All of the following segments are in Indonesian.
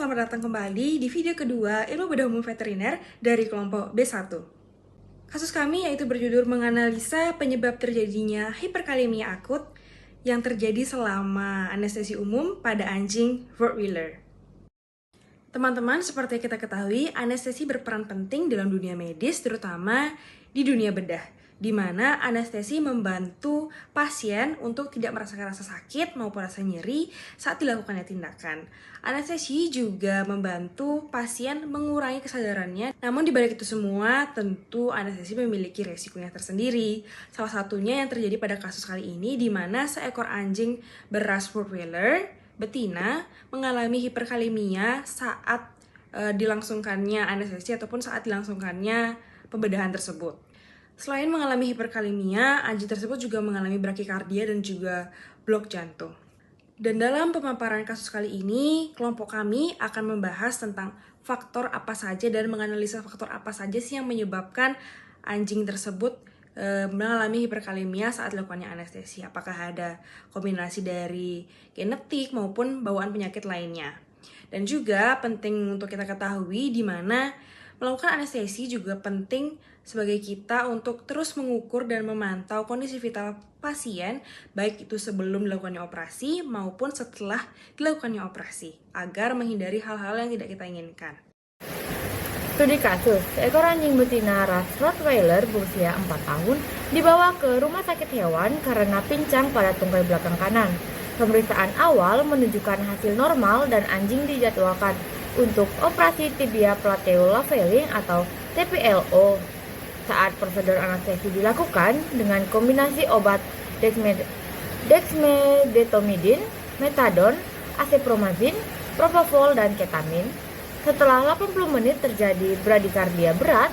selamat datang kembali di video kedua Ilmu Bedah Umum Veteriner dari kelompok B1. Kasus kami yaitu berjudul menganalisa penyebab terjadinya hiperkalemia akut yang terjadi selama anestesi umum pada anjing Rottweiler. Teman-teman, seperti yang kita ketahui, anestesi berperan penting dalam dunia medis, terutama di dunia bedah, di mana anestesi membantu pasien untuk tidak merasakan rasa sakit maupun rasa nyeri saat dilakukannya tindakan. Anestesi juga membantu pasien mengurangi kesadarannya. Namun di balik itu semua, tentu anestesi memiliki resikonya tersendiri. Salah satunya yang terjadi pada kasus kali ini, di mana seekor anjing beras Rottweiler betina mengalami hiperkalemia saat dilangsungkannya anestesi ataupun saat dilangsungkannya pembedahan tersebut. Selain mengalami hiperkalemia, anjing tersebut juga mengalami brakikardia dan juga blok jantung. Dan dalam pemaparan kasus kali ini, kelompok kami akan membahas tentang faktor apa saja dan menganalisa faktor apa saja sih yang menyebabkan anjing tersebut mengalami hiperkalemia saat dilakukannya anestesi. Apakah ada kombinasi dari genetik maupun bawaan penyakit lainnya. Dan juga penting untuk kita ketahui di mana melakukan anestesi juga penting sebagai kita untuk terus mengukur dan memantau kondisi vital pasien, baik itu sebelum dilakukannya operasi maupun setelah dilakukannya operasi, agar menghindari hal-hal yang tidak kita inginkan. Studi kasus, seekor anjing betina ras Rottweiler berusia 4 tahun dibawa ke rumah sakit hewan karena pincang pada tungkai belakang kanan. Pemeriksaan awal menunjukkan hasil normal dan anjing dijadwalkan untuk operasi tibia plateolavelling atau TPLO. Saat prosedur anestesi dilakukan dengan kombinasi obat dexmedetomidine, metadon, acepromazine, propofol, dan ketamin. Setelah 80 menit terjadi bradikardia berat,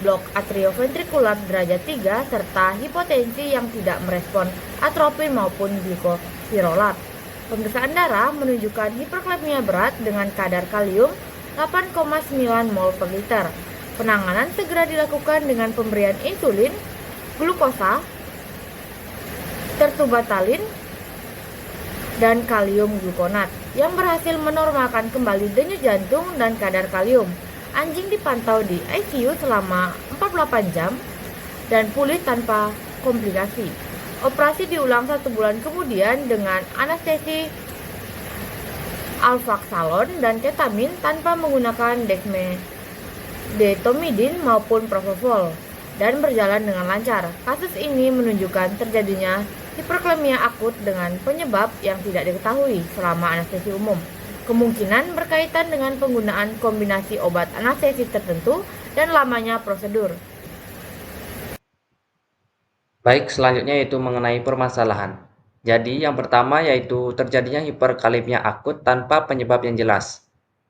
blok atrioventrikular derajat 3, serta hipotensi yang tidak merespon atropin maupun glikopirolat. Pemeriksaan darah menunjukkan hiperkalemia berat dengan kadar kalium 8,9 mol per liter. Penanganan segera dilakukan dengan pemberian insulin, glukosa, tertubatalin, dan kalium glukonat yang berhasil menormalkan kembali denyut jantung dan kadar kalium. Anjing dipantau di ICU selama 48 jam dan pulih tanpa komplikasi. Operasi diulang 1 bulan kemudian dengan anestesi alfaxalon dan ketamin tanpa menggunakan dexmedetomidine maupun propofol dan berjalan dengan lancar. Kasus ini menunjukkan terjadinya hiperkalemia akut dengan penyebab yang tidak diketahui selama anestesi umum. Kemungkinan berkaitan dengan penggunaan kombinasi obat anestesi tertentu dan lamanya prosedur. Baik, selanjutnya yaitu mengenai permasalahan. Jadi, yang pertama yaitu terjadinya hiperkalemia akut tanpa penyebab yang jelas.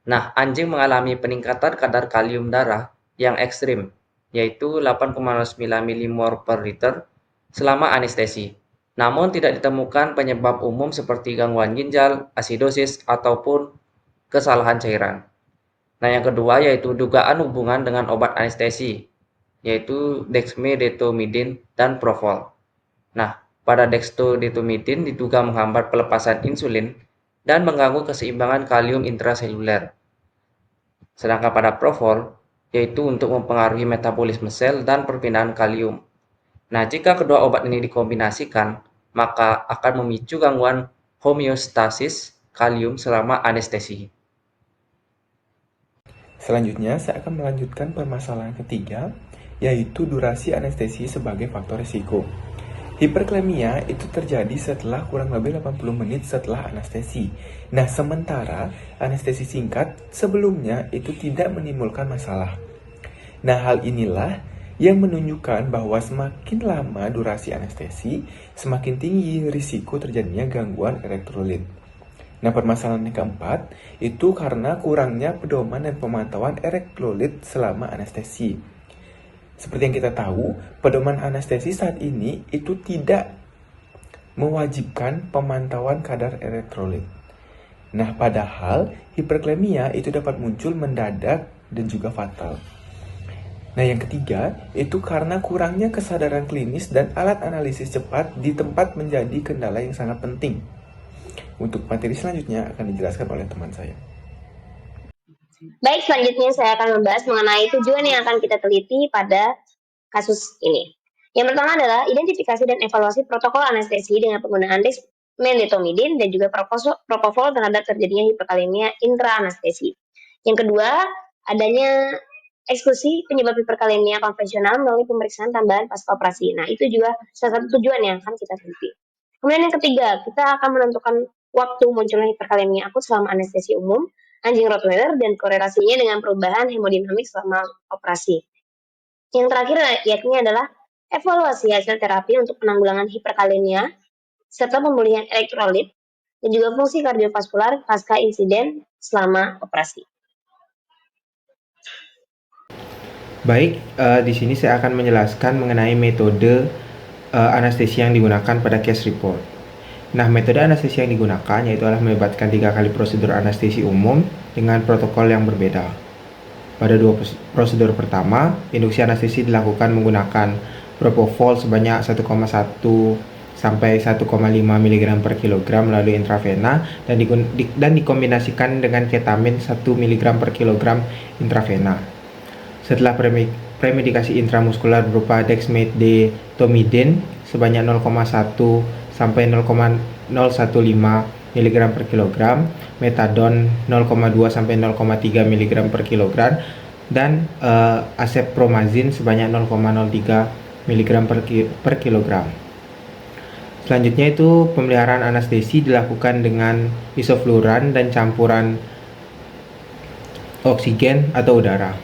Nah, anjing mengalami peningkatan kadar kalium darah yang ekstrim, yaitu 8,9 mmol per liter selama anestesi. Namun tidak ditemukan penyebab umum seperti gangguan ginjal, asidosis, ataupun kesalahan cairan. Nah, yang kedua yaitu dugaan hubungan dengan obat anestesi, yaitu dexmedetomidine dan propofol. Nah, pada dexmedetomidine diduga menghambat pelepasan insulin dan mengganggu keseimbangan kalium intraseluler. Sedangkan pada propofol, yaitu untuk mempengaruhi metabolisme sel dan perpindahan kalium. Nah, jika kedua obat ini dikombinasikan, maka akan memicu gangguan homeostasis kalium selama anestesi. Selanjutnya, saya akan melanjutkan permasalahan ketiga, yaitu durasi anestesi sebagai faktor risiko. Hiperkalemia itu terjadi setelah kurang lebih 80 menit setelah anestesi. Nah, sementara anestesi singkat sebelumnya itu tidak menimbulkan masalah. Nah, hal inilah yang menunjukkan bahwa semakin lama durasi anestesi, semakin tinggi risiko terjadinya gangguan elektrolit. Nah, permasalahan yang keempat itu karena kurangnya pedoman dan pemantauan elektrolit selama anestesi. Seperti yang kita tahu, pedoman anestesi saat ini itu tidak mewajibkan pemantauan kadar elektrolit. Nah, padahal hiperkalemia itu dapat muncul mendadak dan juga fatal. Nah, yang ketiga itu karena kurangnya kesadaran klinis dan alat analisis cepat di tempat menjadi kendala yang sangat penting. Untuk materi selanjutnya akan dijelaskan oleh teman saya. Baik, selanjutnya saya akan membahas mengenai tujuan yang akan kita teliti pada kasus ini. Yang pertama adalah identifikasi dan evaluasi protokol anestesi dengan penggunaan dexmedetomidine dan juga propofol terhadap terjadinya hiperkalemia intraanestesi. Yang kedua, adanya eksklusi penyebab hiperkalemia konvensional melalui pemeriksaan tambahan pasca operasi. Nah, itu juga salah satu tujuan yang akan kita teliti. Kemudian yang ketiga, kita akan menentukan waktu munculnya hiperkalemia akut selama anestesi umum, anjing Rottweiler, dan korelasinya dengan perubahan hemodinamik selama operasi. Yang terakhir yakni adalah evaluasi hasil terapi untuk penanggulangan hiperkalemia serta pemulihan elektrolit dan juga fungsi kardiovaskular pasca insiden selama operasi. Baik, di sini saya akan menjelaskan mengenai metode anestesi yang digunakan pada case report. Nah, metode anestesi yang digunakan yaitu adalah melibatkan 3 kali prosedur anestesi umum dengan protokol yang berbeda. Pada 2 prosedur pertama, induksi anestesi dilakukan menggunakan propofol sebanyak 1,1 sampai 1,5 mg per kilogram melalui intravena dan dikombinasikan dengan ketamin 1 mg per kilogram intravena. Setelah premedikasi intramuskular berupa dexmedetomidine sebanyak 0,1 sampai 0,015 mg per kilogram, metadon 0,2 sampai 0,3 mg per kilogram, dan acepromazin sebanyak 0,03 mg per kilogram. Selanjutnya itu pemeliharaan anestesi dilakukan dengan isofluran dan campuran oksigen atau udara.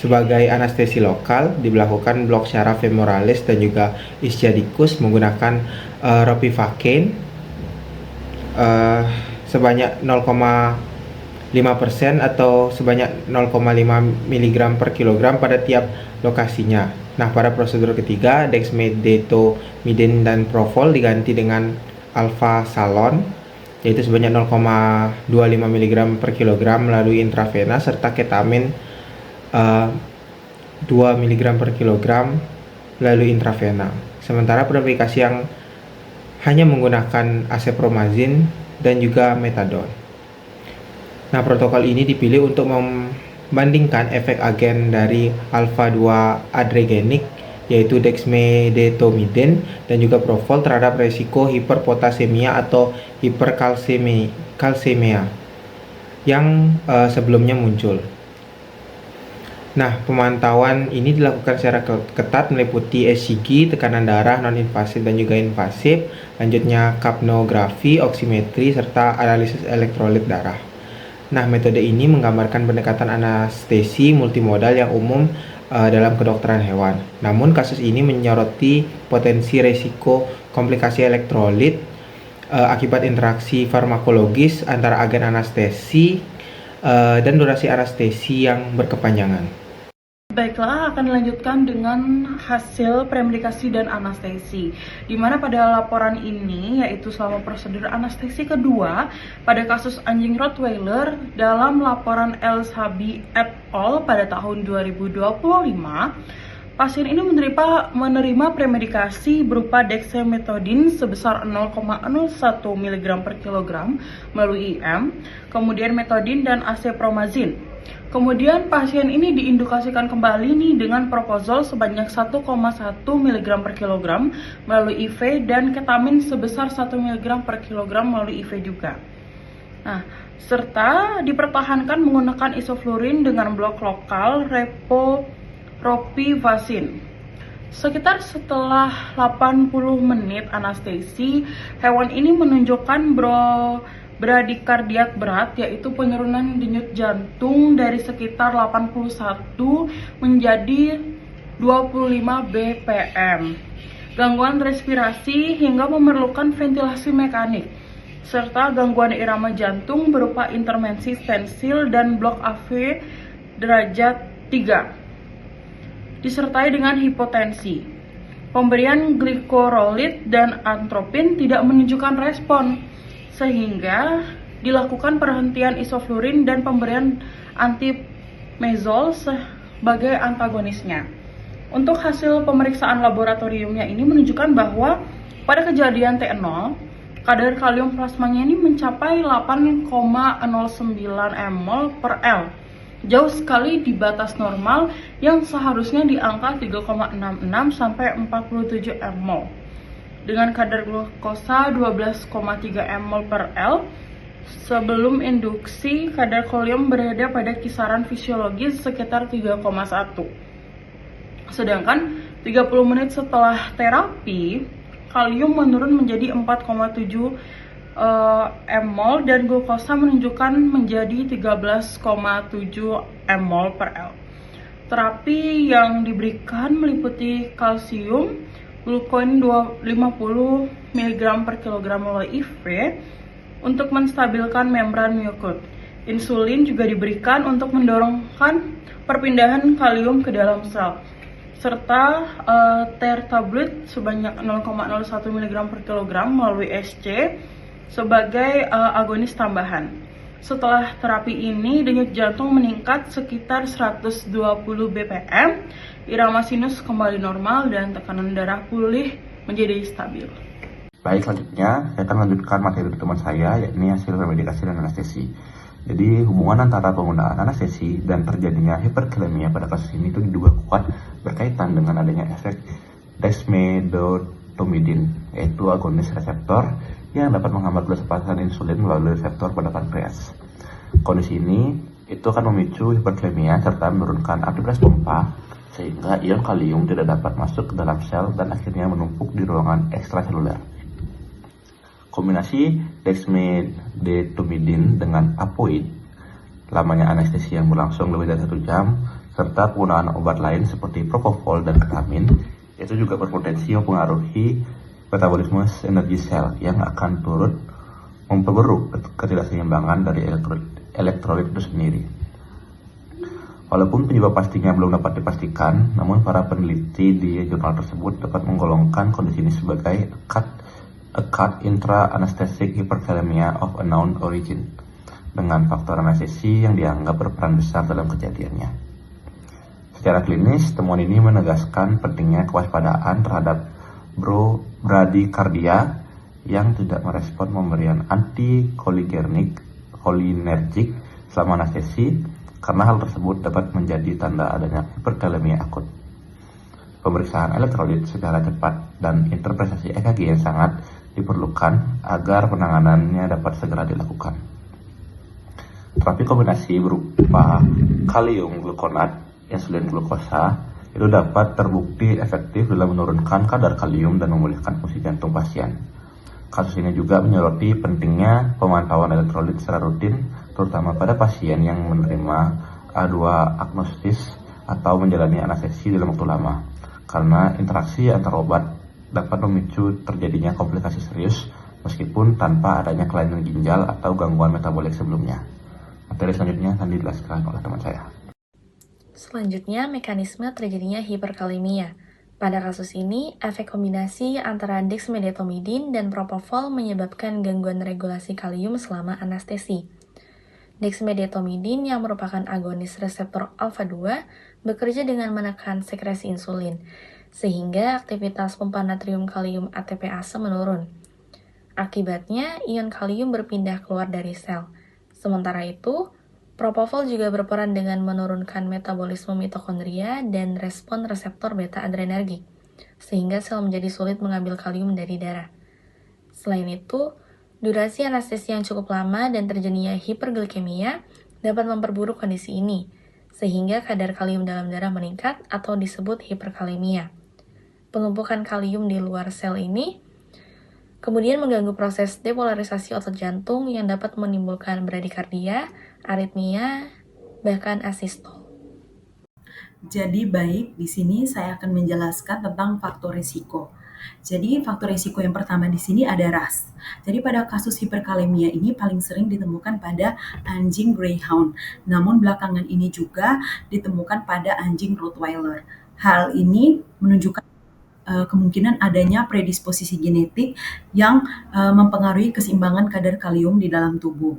Sebagai anestesi lokal dilakukan blok syaraf femoralis dan juga ischiadicus menggunakan ropivacaine sebanyak 0,5% atau sebanyak 0,5 mg per kilogram pada tiap lokasinya. Nah, pada prosedur ketiga, dexmedetomidine dan propofol diganti dengan alfa-salon yaitu sebanyak 0,25 mg per kilogram melalui intravena serta ketamin 2 mg per kilogram melalui intravena. Sementara pada aplikasi yang hanya menggunakan acepromazin dan juga metadon. Nah, protokol ini dipilih untuk membandingkan efek agen dari alfa-2 adregenik yaitu dexmedetomidine dan juga propofol terhadap resiko hiperpotasemia atau hiperkalsemia yang sebelumnya muncul. Nah, pemantauan ini dilakukan secara ketat meliputi ECG, tekanan darah non-invasif dan juga invasif, lanjutnya kapnografi, oksimetri, serta analisis elektrolit darah. Nah, metode ini menggambarkan pendekatan anestesi multimodal yang umum dalam kedokteran hewan. Namun, kasus ini menyoroti potensi resiko komplikasi elektrolit akibat interaksi farmakologis antara agen anestesi dan durasi anestesi yang berkepanjangan. Baiklah, akan dilanjutkan dengan hasil premedikasi dan anestesi. Di mana pada laporan ini, yaitu selama prosedur anestesi kedua pada kasus anjing Rottweiler dalam laporan El-Sabi et al. Pada tahun 2025, pasien ini menerima premedikasi berupa dexamethasone sebesar 0,01 mg per kilogram melalui IM, kemudian metodin dan acepromazin. Kemudian pasien ini diindikasikan kembali nih dengan propofol sebanyak 1,1 mg per kilogram melalui IV dan ketamin sebesar 1 mg per kilogram melalui IV juga. Nah, serta dipertahankan menggunakan isoflurin dengan blok lokal ropivacaine. Sekitar setelah 80 menit anestesi, hewan ini menunjukkan bradikardiak berat, yaitu penurunan denyut jantung dari sekitar 81 menjadi 25 bpm, gangguan respirasi hingga memerlukan ventilasi mekanik, serta gangguan irama jantung berupa intervensi stensil dan blok AV derajat 3, disertai dengan hipotensi. Pemberian glikorolit dan atropin tidak menunjukkan respon, sehingga dilakukan perhentian isoflurin dan pemberian antimezol sebagai antagonisnya. Untuk hasil pemeriksaan laboratoriumnya ini menunjukkan bahwa pada kejadian T0, kadar kalium plasmanya ini mencapai 8,09 mol per L. jauh sekali di batas normal yang seharusnya di angka 3,66 sampai 47 mol. Dengan kadar glukosa 12,3 mol per L, sebelum induksi kadar kalium berada pada kisaran fisiologis sekitar 3,1. Sedangkan 30 menit setelah terapi, kalium menurun menjadi 4,7 mol dan glukosa menunjukkan menjadi 13,7 mol per L. Terapi yang diberikan meliputi kalsium, glukoin 50 mg per kilogram oleh IV untuk menstabilkan membran myokut. Insulin juga diberikan untuk mendorongkan perpindahan kalium ke dalam sel, serta tertablit sebanyak 0,01 mg per kilogram melalui SC sebagai agonis tambahan. Setelah terapi ini, denyut jantung meningkat sekitar 120 bpm, irama sinus kembali normal, dan tekanan darah pulih menjadi stabil. Baik, selanjutnya saya akan melanjutkan materi teman saya, yakni hasil premedikasi dan anestesi. Jadi hubungan antara penggunaan anestesi dan terjadinya hiperkalemia pada kasus ini itu diduga kuat berkaitan dengan adanya efek dexmedetomidine, yaitu agonis reseptor yang dapat menghambat pelepasan insulin melalui reseptor pada pankreas. Kondisi ini itu akan memicu hiperkalemia serta menurunkan aktivitas pompa sehingga ion kalium tidak dapat masuk ke dalam sel dan akhirnya menumpuk di ruangan ekstraseluler. Kombinasi dexmedetomidine dengan apoid, lamanya anestesi yang berlangsung lebih dari 1 jam, serta penggunaan obat lain seperti propofol dan ketamin, itu juga berpotensi mempengaruhi metabolisme energi sel yang akan turut memperburuk ketidakseimbangan dari elektrolit itu sendiri. Walaupun penyebab pastinya belum dapat dipastikan, namun para peneliti di jurnal tersebut dapat menggolongkan kondisi ini sebagai acute intra-anesthetic hyperkalemia of unknown origin, dengan faktor anestesi yang dianggap berperan besar dalam kejadiannya. Secara klinis, temuan ini menegaskan pentingnya kewaspadaan terhadap bradikardia yang tidak merespon pemberian antikolinergik selama anestesi, karena hal tersebut dapat menjadi tanda adanya hiperkalemia akut. Pemeriksaan elektrolit secara cepat dan interpretasi EKG yang sangat diperlukan agar penanganannya dapat segera dilakukan. Terapi kombinasi berupa kalium glukonat, insulin glukosa itu dapat terbukti efektif dalam menurunkan kadar kalium dan memulihkan fungsi jantung pasien. Kasus ini juga menyoroti pentingnya pemantauan elektrolit secara rutin, terutama pada pasien yang menerima A2 agnostis atau menjalani anestesi dalam waktu lama, karena interaksi antar obat dapat memicu terjadinya komplikasi serius meskipun tanpa adanya kelainan ginjal atau gangguan metabolik sebelumnya. Materi selanjutnya akan dijelaskan oleh teman saya. Selanjutnya, mekanisme terjadinya hiperkalemia. Pada kasus ini, efek kombinasi antara dexmedetomidine dan propofol menyebabkan gangguan regulasi kalium selama anestesi. Dexmedetomidine yang merupakan agonis reseptor alfa-2 bekerja dengan menekan sekresi insulin, sehingga aktivitas pompa natrium kalium ATPase menurun. Akibatnya, ion kalium berpindah keluar dari sel. Sementara itu, propofol juga berperan dengan menurunkan metabolisme mitokondria dan respon reseptor beta adrenergik, sehingga sel menjadi sulit mengambil kalium dari darah. Selain itu, durasi anestesi yang cukup lama dan terjadinya hiperglikemia dapat memperburuk kondisi ini, sehingga kadar kalium dalam darah meningkat atau disebut hiperkalemia. Penumpukan kalium di luar sel ini kemudian mengganggu proses depolarisasi otot jantung yang dapat menimbulkan bradikardia, aritmia, bahkan asistol. Jadi baik, di sini saya akan menjelaskan tentang faktor risiko. Jadi faktor risiko yang pertama di sini ada ras. Jadi pada kasus hiperkalemia ini paling sering ditemukan pada anjing greyhound. Namun belakangan ini juga ditemukan pada anjing rottweiler. Hal ini menunjukkan kemungkinan adanya predisposisi genetik yang mempengaruhi keseimbangan kadar kalium di dalam tubuh.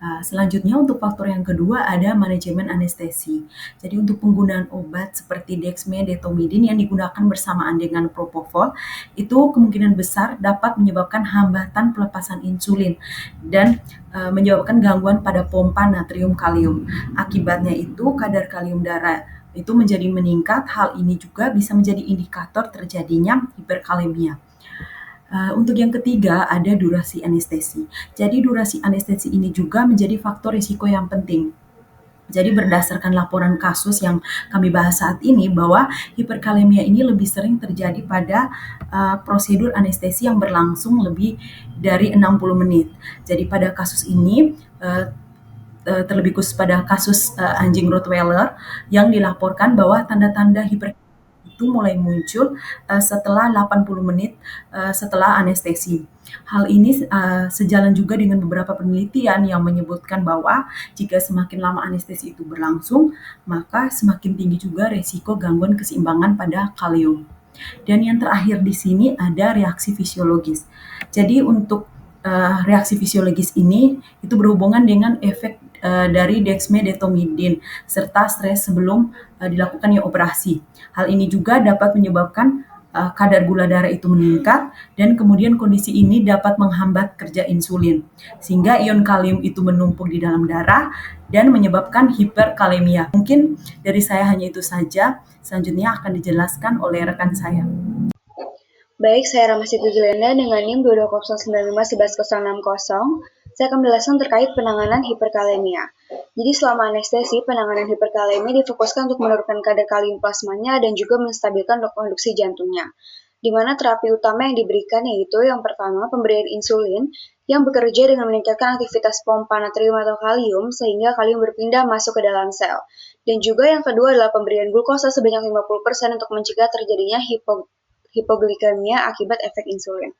Selanjutnya untuk faktor yang kedua ada manajemen anestesi. Jadi untuk penggunaan obat seperti dexmedetomidine yang digunakan bersamaan dengan propofol itu kemungkinan besar dapat menyebabkan hambatan pelepasan insulin dan menyebabkan gangguan pada pompa natrium kalium. Akibatnya itu kadar kalium darah itu menjadi meningkat. Hal ini juga bisa menjadi indikator terjadinya hiperkalemia. Untuk yang ketiga ada durasi anestesi. Jadi durasi anestesi ini juga menjadi faktor risiko yang penting. Jadi berdasarkan laporan kasus yang kami bahas saat ini bahwa hiperkalemia ini lebih sering terjadi pada prosedur anestesi yang berlangsung lebih dari 60 menit. Jadi pada kasus ini terlebih khusus pada kasus anjing Rottweiler yang dilaporkan bahwa tanda-tanda hiperkalemia itu mulai muncul setelah 80 menit setelah anestesi. Hal ini sejalan juga dengan beberapa penelitian yang menyebutkan bahwa jika semakin lama anestesi itu berlangsung, maka semakin tinggi juga resiko gangguan keseimbangan pada kalium. Dan yang terakhir di sini ada reaksi fisiologis. Jadi untuk reaksi fisiologis ini itu berhubungan dengan efek dari dexmedetomidine serta stres sebelum dilakukannya operasi. Hal ini juga dapat menyebabkan kadar gula darah itu meningkat dan kemudian kondisi ini dapat menghambat kerja insulin sehingga ion kalium itu menumpuk di dalam darah dan menyebabkan hiperkalemia. Mungkin dari saya hanya itu saja. Selanjutnya akan dijelaskan oleh rekan saya. Baik, saya Ramasiti Juliana dengan NIM 2209511060. Saya akan menjelaskan terkait penanganan hiperkalemia. Jadi selama anestesi, penanganan hiperkalemia difokuskan untuk menurunkan kadar kalium plasmanya dan juga menstabilkan konduksi jantungnya. Di mana terapi utama yang diberikan yaitu yang pertama pemberian insulin yang bekerja dengan meningkatkan aktivitas pompa natrium atau kalium sehingga kalium berpindah masuk ke dalam sel. Dan juga yang kedua adalah pemberian glukosa sebanyak 50% untuk mencegah terjadinya hipoglikemia akibat efek insulin.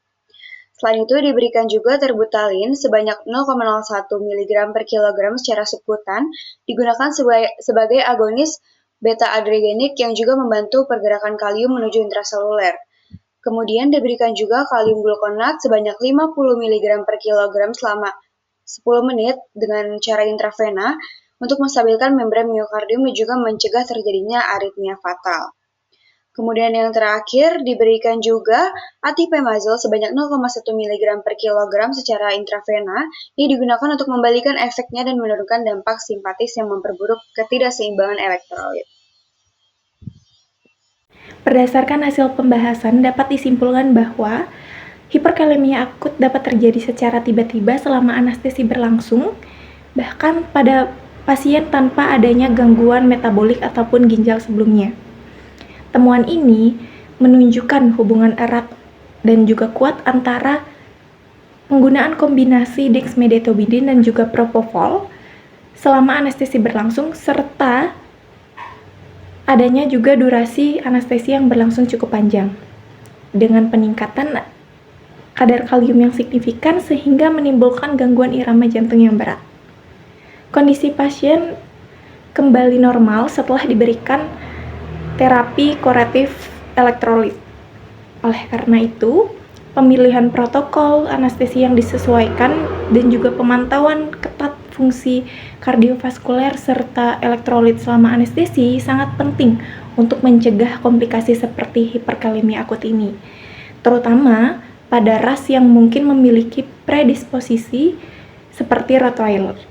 Selain itu diberikan juga terbutalin sebanyak 0,01 mg per kilogram secara subkutan digunakan sebagai agonis beta-adregenik yang juga membantu pergerakan kalium menuju intraseluler. Kemudian diberikan juga kalium glukonat sebanyak 50 mg per kilogram selama 10 menit dengan cara intravena untuk menstabilkan membran miokardium dan juga mencegah terjadinya aritmia fatal. Kemudian yang terakhir diberikan juga atipamezol sebanyak 0,1 mg per kilogram secara intravena yang digunakan untuk membalikan efeknya dan menurunkan dampak simpatis yang memperburuk ketidakseimbangan elektrolit. Berdasarkan hasil pembahasan dapat disimpulkan bahwa hiperkalemia akut dapat terjadi secara tiba-tiba selama anestesi berlangsung, bahkan pada pasien tanpa adanya gangguan metabolik ataupun ginjal sebelumnya. Temuan ini menunjukkan hubungan erat dan juga kuat antara penggunaan kombinasi dexmedetomidine dan juga propofol selama anestesi berlangsung serta adanya juga durasi anestesi yang berlangsung cukup panjang dengan peningkatan kadar kalium yang signifikan sehingga menimbulkan gangguan irama jantung yang berat. Kondisi pasien kembali normal setelah diberikan terapi kuratif elektrolit. Oleh karena itu, pemilihan protokol anestesi yang disesuaikan dan juga pemantauan ketat fungsi kardiovaskuler serta elektrolit selama anestesi sangat penting untuk mencegah komplikasi seperti hiperkalemia akut ini, terutama pada ras yang mungkin memiliki predisposisi seperti Rottweiler.